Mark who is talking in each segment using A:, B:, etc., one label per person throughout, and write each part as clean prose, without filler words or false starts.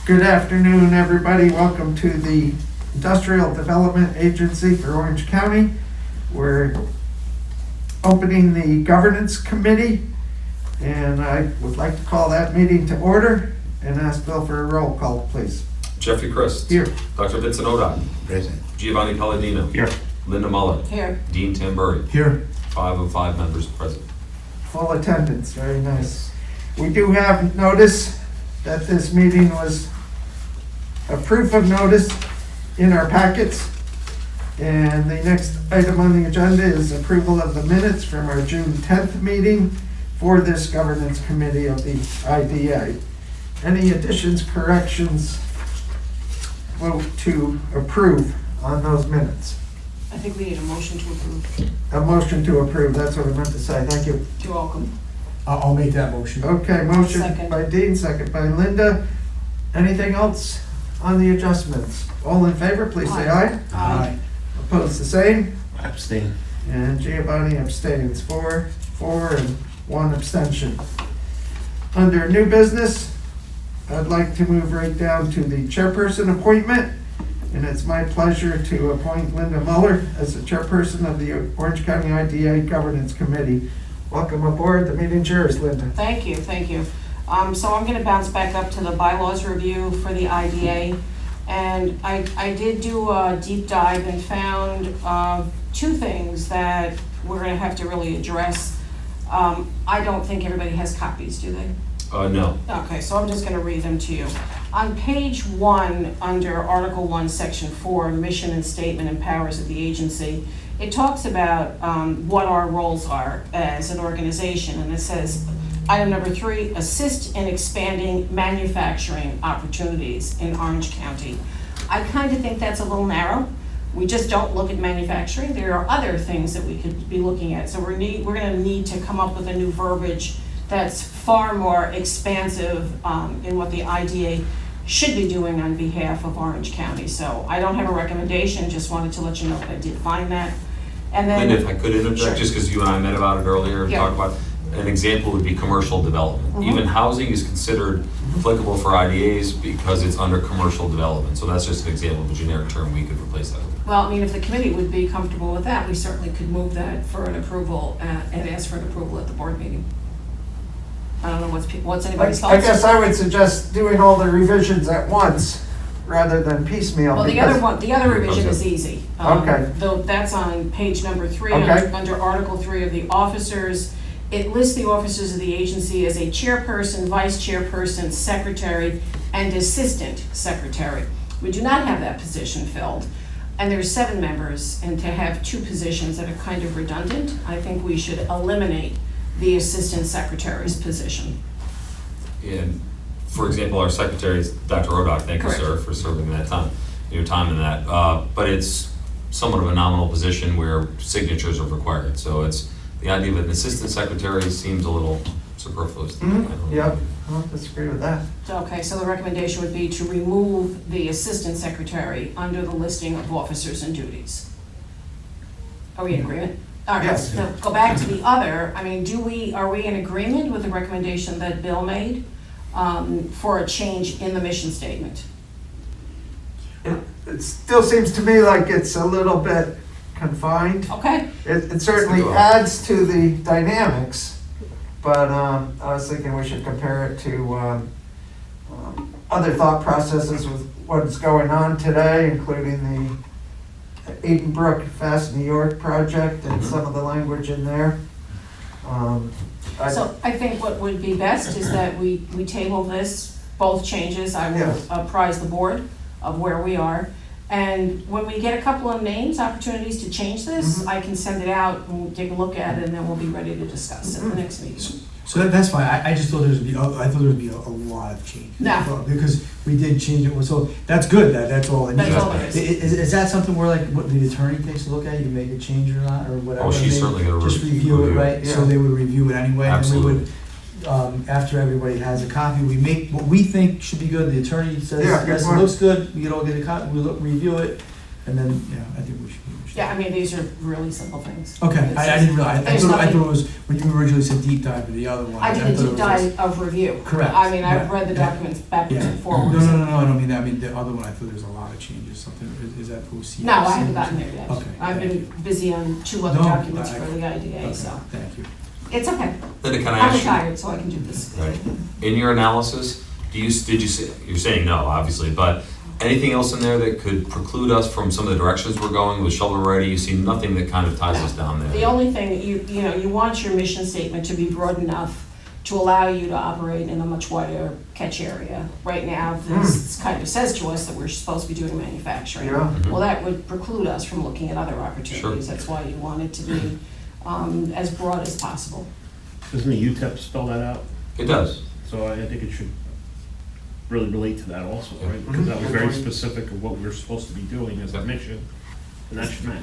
A: Good afternoon, everybody. Welcome to the Industrial Development Agency for Orange County. We're opening the Governance Committee, and I would like to call that meeting to order and ask Bill for a roll call, please.
B: Jeffrey Christ.
A: Here.
B: Dr. Vincent Odock.
C: Present.
B: Giovanni Palladino.
C: Here.
B: Linda Muller.
D: Here.
B: Dean Tamburi.
C: Here.
B: 5 of 5 members present.
A: Full attendance, very nice. We do have notice that this meeting was a proof of notice in our packets. And the next item on the agenda is approval of the minutes from our June 10th meeting for this governance committee of the IDA. Any additions, corrections, vote to approve on those minutes?
D: I think we need a motion to approve.
A: A motion to approve, that's what I meant to say, thank you.
D: You're welcome.
C: I'll make that motion.
A: Okay, motion
D: Second.
A: by Dean, second by Linda. Anything else on the adjustments? All in favor, please say aye.
C: Aye.
A: Opposed, the same.
C: Abstain.
A: And Giovanni abstains, 4, and 1 abstention. Under new business, I'd like to move right down to the chairperson appointment. And it's my pleasure to appoint Linda Muller as the chairperson of the Orange County IDA Governance Committee. Welcome aboard, the meeting's yours, Linda.
D: Thank you, thank you. So I'm gonna bounce back up to the bylaws review for the IDA. And I did do a deep dive and found 2 things that we're gonna have to really address. I don't think everybody has copies, do they?
B: No.
D: Okay, so I'm just gonna read them to you. On page 1, under Article 1, Section 4, Mission and Statement and Powers of the Agency, it talks about what our roles are as an organization, and it says, item number 3, assist in expanding manufacturing opportunities in Orange County. I kind of think that's a little narrow. We just don't look at manufacturing. There are other things that we could be looking at, so we're gonna need to come up with a new verbiage that's far more expansive in what the IDA should be doing on behalf of Orange County. So I don't have a recommendation, just wanted to let you know that I did find that. And then,
B: Linda, if I could interject,
D: Sure.
B: just because you and I met about it earlier and
D: Yeah.
B: talked about an example would be commercial development. Even housing is considered applicable for IDAs because it's under commercial development. So that's just an example of a generic term we could replace that with.
D: well, I mean, if the committee would be comfortable with that, we certainly could move that for an approval and ask for an approval at the board meeting. I don't know what's anybody's thoughts?
A: I guess I would suggest doing all the revisions at once rather than piecemeal.
D: Well, the other revision is easy.
A: Okay.
D: Though that's on page number 3,
A: Okay.
D: under Article 3 of the officers. It lists the officers of the agency as a chairperson, vice chairperson, secretary, and assistant secretary. We do not have that position filled. And there's 7 members, and to have 2 positions that are kind of redundant, I think we should eliminate the assistant secretary's position.
B: And for example, our secretary is Dr. Odock. Thank you,
D: Correct.
B: sir, for serving that time, your time in that. But it's somewhat of a nominal position where signatures are required. So it's the idea of an assistant secretary seems a little superfluous to me. I don't know.
A: Yep, I don't disagree with that.
D: Okay, so the recommendation would be to remove the assistant secretary under the listing of officers and duties. Are we in agreement? All right,
A: Yes.
D: now go back to the other. I mean, are we in agreement with the recommendation that Bill made for a change in the mission statement?
A: It still seems to me like it's a little bit confined.
D: Okay,
A: It certainly adds to the dynamics, but I was thinking we should compare it to other thought processes with what's going on today, including the Edenbrook Fast New York project and some of the language in there.
D: so I think what would be best is that we table this, both changes. I will
A: Yes.
D: apprise the board of where we are. And when we get a couple of names, opportunities to change this, I can send it out and we'll take a look at it, and then we'll be ready to discuss at the next meeting.
E: So that's fine. I just thought there would be. I thought there would be a lot of change.
D: No.
E: Because we did change it. So that's good. That's all. I need.
D: That's all there is.
E: Is that something where like what the attorney takes a look at? You make a change or not or whatever.
B: Oh, she's certainly going to
E: just review it, right?
A: Yeah.
E: So they would review it anyway.
B: Absolutely.
E: And we would, after everybody has a copy, we make what we think should be good. The attorney says
A: Yeah, good
E: yes, it
A: point.
E: looks good. We all get a copy. We review it. And then, yeah, I think we should.
D: Yeah, I mean, these are really simple things.
E: Okay, I didn't realize, I
D: There's
E: thought it
D: nothing-
E: was, when you originally said deep dive of the other one.
D: I did a
E: thought it
D: deep
E: was
D: dive of review.
E: Correct.
D: I mean, I've
E: Yeah.
D: read the documents backwards
E: Yeah.
D: and
E: No,
D: forwards.
E: no, I don't mean that, I mean, the other one, I thought there was a lot of changes, something, is that OCIDA?
D: No, I haven't gotten there yet.
E: Okay.
D: I've been busy on 2 other
E: No,
D: documents
E: I-
D: for the IDA,
E: Okay,
D: so
E: thank you.
D: it's okay.
B: Linda, can I
D: I'm
B: ask you?
D: retired, so I can do this.
B: Right. In your analysis, did you say, you're saying no, obviously, but anything else in there that could preclude us from some of the directions we're going with shovel ready? You see nothing that kind of ties us down there?
D: The only thing, you know, you want your mission statement to be broad enough to allow you to operate in a much wider catch area. Right now, this kind of says to us that we're supposed to be doing manufacturing.
A: Yeah.
D: Well, that would preclude us from looking at other opportunities. That's why you want it to be as broad as possible.
F: Doesn't the UTEP spell that out?
B: It does.
F: So I think it should really relate to that also, right?
A: Mhm.
F: Because that was
A: Good
F: very
A: point.
F: specific of what we're supposed to be doing as a mission, and that should match.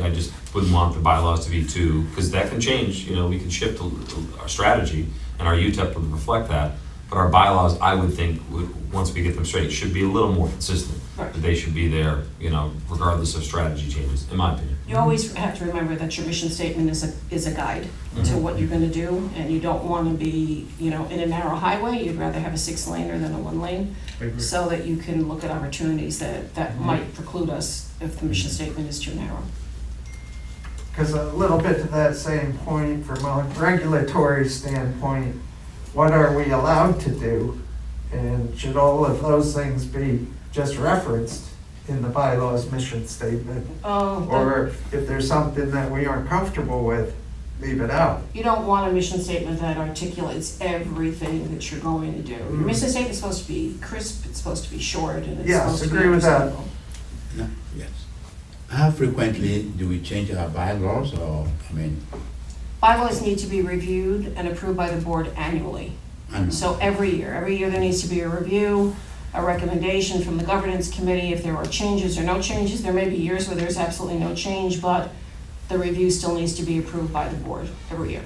B: I just wouldn't want the bylaws to be too, because that can change, you know, we can shift our strategy, and our UTEP would reflect that. But our bylaws, I would think, once we get them straight, should be a little more consistent.
D: Right.
B: That they should be there, you know, regardless of strategy changes, in my opinion.
D: You always have to remember that your mission statement is a guide to
B: Mhm.
D: what you're gonna do, and you don't wanna be, you know, in a narrow highway. You'd rather have a 6-laner than a 1-lane,
F: I agree.
D: so that you can look at opportunities that might preclude us if the mission statement is too narrow.
A: Because a little bit to that same point, from a regulatory standpoint, what are we allowed to do? And should all of those things be just referenced in the bylaws mission statement? Or if there's something that we aren't comfortable with, leave it out?
D: You don't want a mission statement that articulates everything that you're going to do. Your mission statement is supposed to be crisp, it's supposed to be short, and it's
A: Yes,
D: supposed to be
A: agree with that.
D: understandable.
G: No, yes. How frequently do we change our bylaws or, I mean,
D: Bylaws need to be reviewed and approved by the board annually.
G: I don't know.
D: So every year there needs to be a review, a recommendation from the governance committee if there are changes or no changes. There may be years where there's absolutely no change, but the review still needs to be approved by the board every year.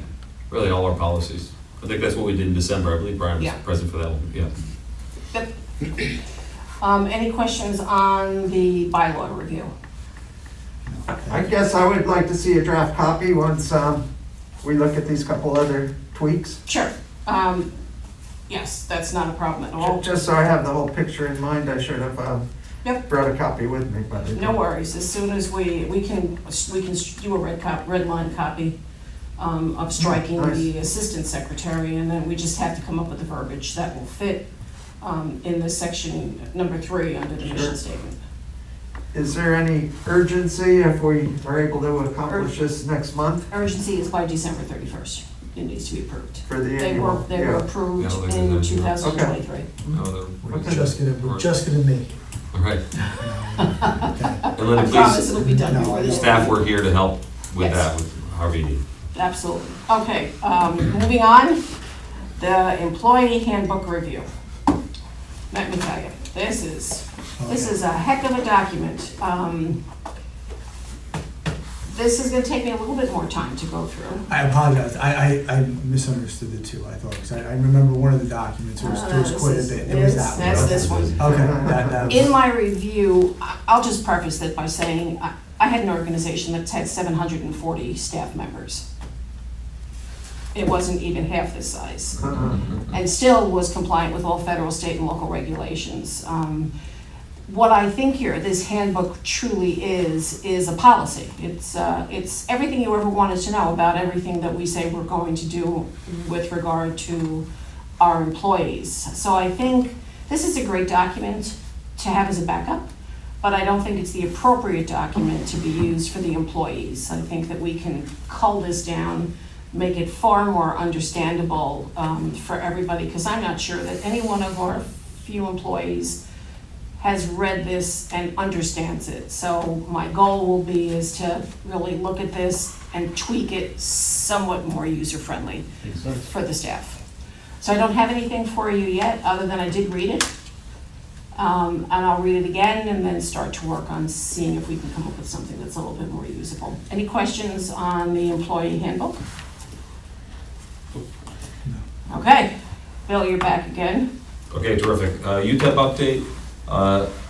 B: Really, all our policies. I think that's what we did in December. I believe Brian was
D: Yeah.
B: present for that one, yeah.
D: Yep. Any questions on the bylaw review?
A: I guess I would like to see a draft copy once we look at these couple other tweaks.
D: Sure. Yes, that's not a problem at all.
A: Just so I have the whole picture in mind, I should have
D: Yep.
A: brought a copy with me, but I
D: No
A: didn't.
D: worries, as soon as we can do a red line copy of striking
A: Nice.
D: the assistant secretary, and then we just have to come up with the verbiage that will fit in the section number 3 under the
A: Sure.
D: mission statement.
A: Is there any urgency if we are able to accomplish this next month
D: Urgency is by December 31st, it needs to be approved.
A: for the
D: They
A: annual?
D: were
A: Yeah.
D: approved
B: Yeah, like
D: in
B: that.
D: 2023.
B: No other-
E: We're
A: Okay.
E: just gonna make it.
B: All right.
E: Okay.
B: And Linda,
D: I promise
B: please,
D: it'll be done
E: No,
D: before the
B: staff, we're here to help with
D: Yes.
B: that, with however you need.
D: Absolutely. Okay, moving on, the employee handbook review. Let me tell you, this is a heck of a document. This is gonna take me a little bit more time to go through.
E: I apologize, I misunderstood it too, I thought, because I remember one of the documents, there was quite a bit, it was that one.
D: That's this one.
E: Okay, that was.
D: In my review, I'll just preface that by saying, I had an organization that's had 740 staff members. It wasn't even half this size, and still was compliant with all federal, state, and local regulations. What I think here, this handbook truly is a policy. It's everything you ever wanted to know about everything that we say we're going to do with regard to our employees. So I think this is a great document to have as a backup, but I don't think it's the appropriate document to be used for the employees. I think that we can cull this down, make it far more understandable for everybody, because I'm not sure that any one of our few employees has read this and understands it. So my goal will be is to really look at this and tweak it somewhat more user-friendly
F: Makes sense.
D: for the staff. So I don't have anything for you yet, other than I did read it. And I'll read it again and then start to work on seeing if we can come up with something that's a little bit more usable. Any questions on the employee handbook? Okay, Bill, you're back again.
B: Okay, terrific. UTEP update.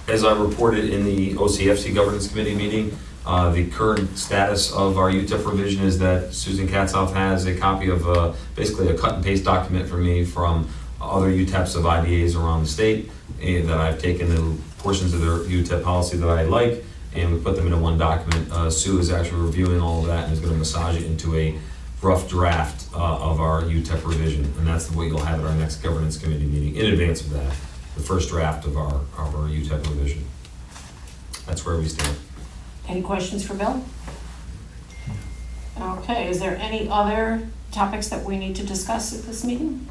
B: As I reported in the OCFC Governance Committee meeting, the current status of our UTIP revision is that Susan Katzoff has a copy of basically a cut and paste document for me from other UTEPs of IDAs around the state, and that I've taken the portions of their UTIP policy that I like, and we put them into one document. Sue is actually reviewing all of that and is going to massage it into a rough draft of our UTEP revision, and that's what you'll have at our next Governance Committee meeting in advance of that, the first draft of our UTEP revision. That's where we stand.
D: Any questions for Bill? Okay, is there any other topics that we need to discuss at this meeting?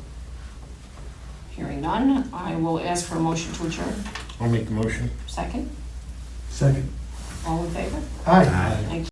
D: Hearing none, I will ask for a motion to adjourn.
F: I'll make the motion.
D: Second?
E: Second.
D: All in favor?
A: Aye.
G: Aye.
D: Thank you.